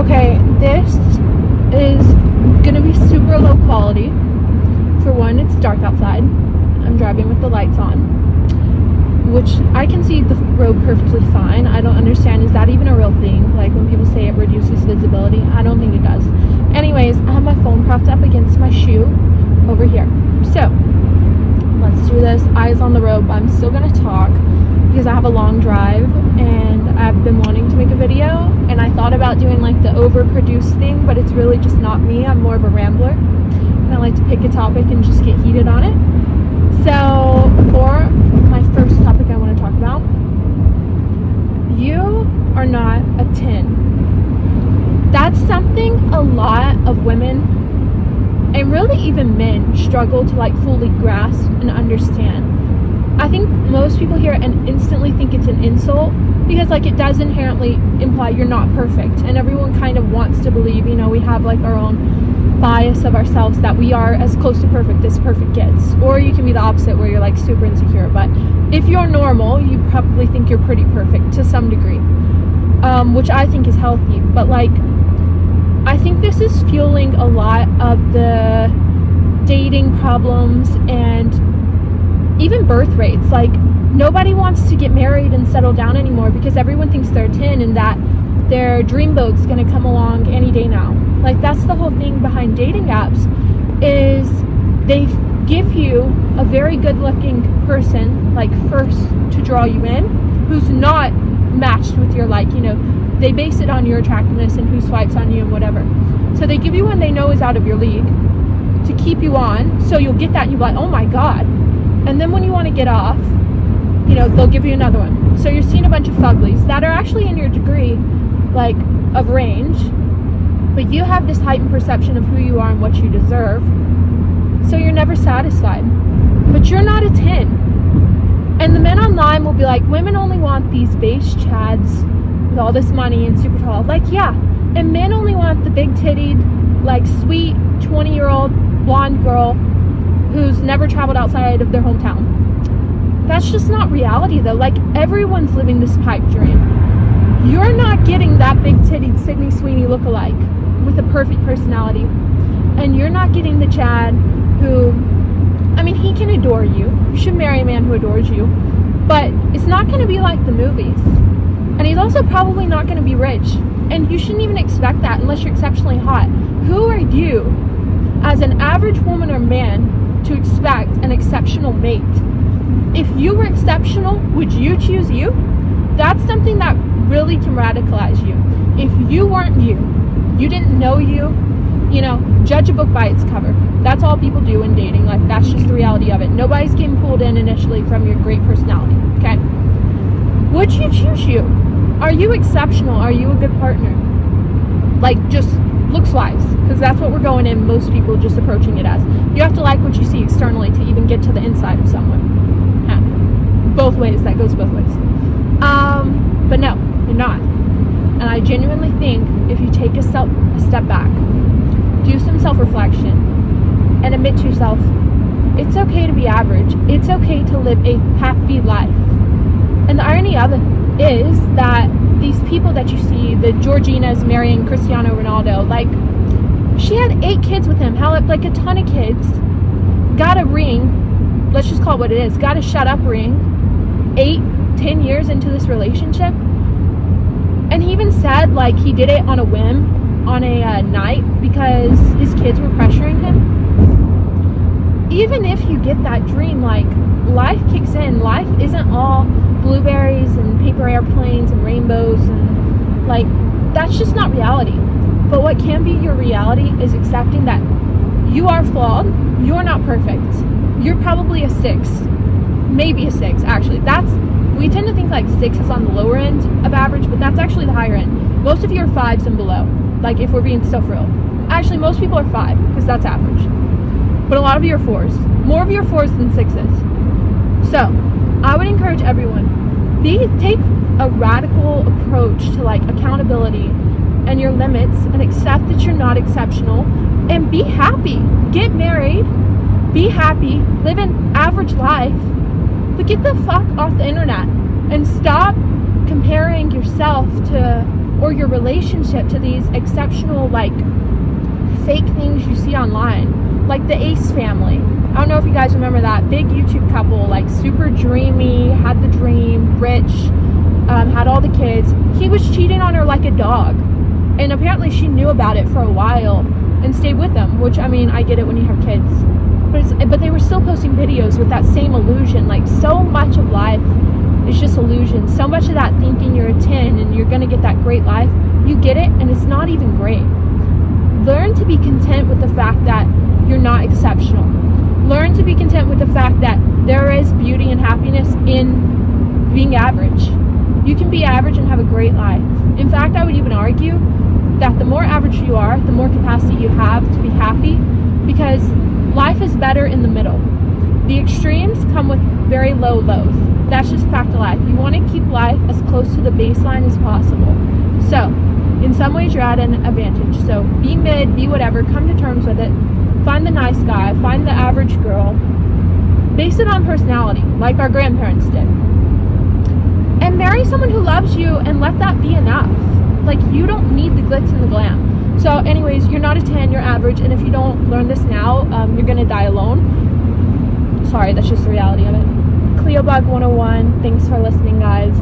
Okay, this is gonna be super low quality. For one, it's dark outside. I'm driving with the lights on, which I can see the road perfectly fine. I don't understand, is that even a real thing? Like when people say it reduces visibility, I don't think it does. Anyways, I have my phone propped up against my shoe over here. So, let's do this. Eyes on the road, but I'm still gonna talk because I have a long drive and I've been wanting to make a video, and I thought about doing like the overproduced thing, but it's really just not me. I'm more of a rambler and I like to pick a topic and just get heated on it. So for my first topic I want to talk about, you are not a 10. That's something a lot of women and really even men struggle to like fully grasp and understand. I think most people hear it and instantly think it's an insult because like it does inherently imply you're not perfect, and everyone kind of wants to believe, you know, we have like our own bias of ourselves that we are as close to perfect as perfect gets. Or you can be the opposite where you're like super insecure, but if you're normal you probably think you're pretty perfect to some degree, which I think is healthy. But like I think this is fueling a lot of the dating problems and even birth rates. Like nobody wants to get married and settle down anymore because everyone thinks they're 10 and that their dreamboat's gonna come along any day now. Like that's the whole thing behind dating apps, is they give you a very good looking person like first to draw you in, who's not matched with your, like, you know, they base it on your attractiveness and who swipes on you and whatever. So they give you one they know is out of your league to keep you on, so you'll get that and you'll be like, oh my god. And then when you want to get off, you know, they'll give you another one. So you're seeing a bunch of fuglies that are actually in your degree, like, of range, but you have this heightened perception of who you are and what you deserve, so you're never satisfied. But you're not a 10. And the men online will be like, women only want these base chads with all this money and super tall. Like, yeah, and men only want the big-tittied, like, sweet 20-year-old blonde girl who's never traveled outside of their hometown. That's just not reality though. Like everyone's living this pipe dream. You're not getting that big-tittied Sydney Sweeney lookalike with a perfect personality, and you're not getting the Chad who, I mean, he can adore you. You should marry a man who adores you, but it's not going to be like the movies. And he's also probably not going to be rich, and you shouldn't even expect that unless you're exceptionally hot. Who are you as an average woman or man to expect an exceptional mate? If you were exceptional, would you choose you? That's something that really can radicalize you. If you weren't you, you didn't know you, you know, judge a book by its cover. That's all people do in dating. Like, that's just the reality of it. Nobody's getting pulled in initially from your great personality, okay? Would you choose you? Are you exceptional? Are you a good partner? Like, just looks-wise, because that's what we're going in, most people just approaching it as. You have to like what you see externally to even get to the inside of someone. Yeah. Both ways, that goes both ways. But no, you're not. And I genuinely think if you take a step back, do some self-reflection, and admit to yourself, it's okay to be average. It's okay to live a happy life. And the irony of it is that these people that you see, the Georginas marrying Cristiano Ronaldo, like, she had 8 kids with him, like a ton of kids, got a ring, let's just call it what it is, got a shut up ring, 8-10 years into this relationship. And he even said, like, he did it on a whim, on a night, because his kids were pressuring him. Even if you get that dream, like, life kicks in. Life isn't all blueberries and paper airplanes and rainbows, and like, that's just not reality. But what can be your reality is accepting that you are flawed, you're not perfect, you're probably a 6, maybe a 6. Actually, we tend to think like 6 is on the lower end of average, but that's actually the higher end. Most of you are 5s and below, like, if we're being so real. Actually, most people are 5 because that's average, but a lot of you are 4s. More of you are 4s than 6s. So I would encourage everyone, take a radical approach to like accountability and your limits, and accept that you're not exceptional, and be happy. Get married, be happy, live an average life, But get the fuck off the internet and stop comparing yourself to or your relationship to these exceptional, like, fake things you see online, like the Ace family. I don't know if you guys remember that big YouTube couple, like super dreamy, had the dream, rich, had all the kids. He was cheating on her like a dog, and apparently she knew about it for a while and stayed with him, which, I mean, I get it when you have kids, but they were still posting videos with that same illusion. Like, so much of life is just illusion. So much of that thinking you're a 10 and you're gonna get that great life, you get it and it's not even great. Learn to be content with the fact that you're not exceptional. Learn to be content with the fact that there is beauty and happiness in being average. You can be average and have a great life. In fact, I would even argue that the more average you are, the more capacity you have to be happy, because life is better in the middle. The extremes come with very low lows. That's just a fact of life. You want to keep life as close to the baseline as possible. So, in some ways you're at an advantage. So, be mid, be whatever, come to terms with it. Find the nice guy, find the average girl. Base it on personality, like our grandparents did. And marry someone who loves you, and let that be enough. Like, you don't need the glitz and the glam. So anyways, you're not a 10, you're average, and if you don't learn this now, you're gonna die alone. Sorry, that's just the reality of it. Cleobug 101, thanks for listening, guys.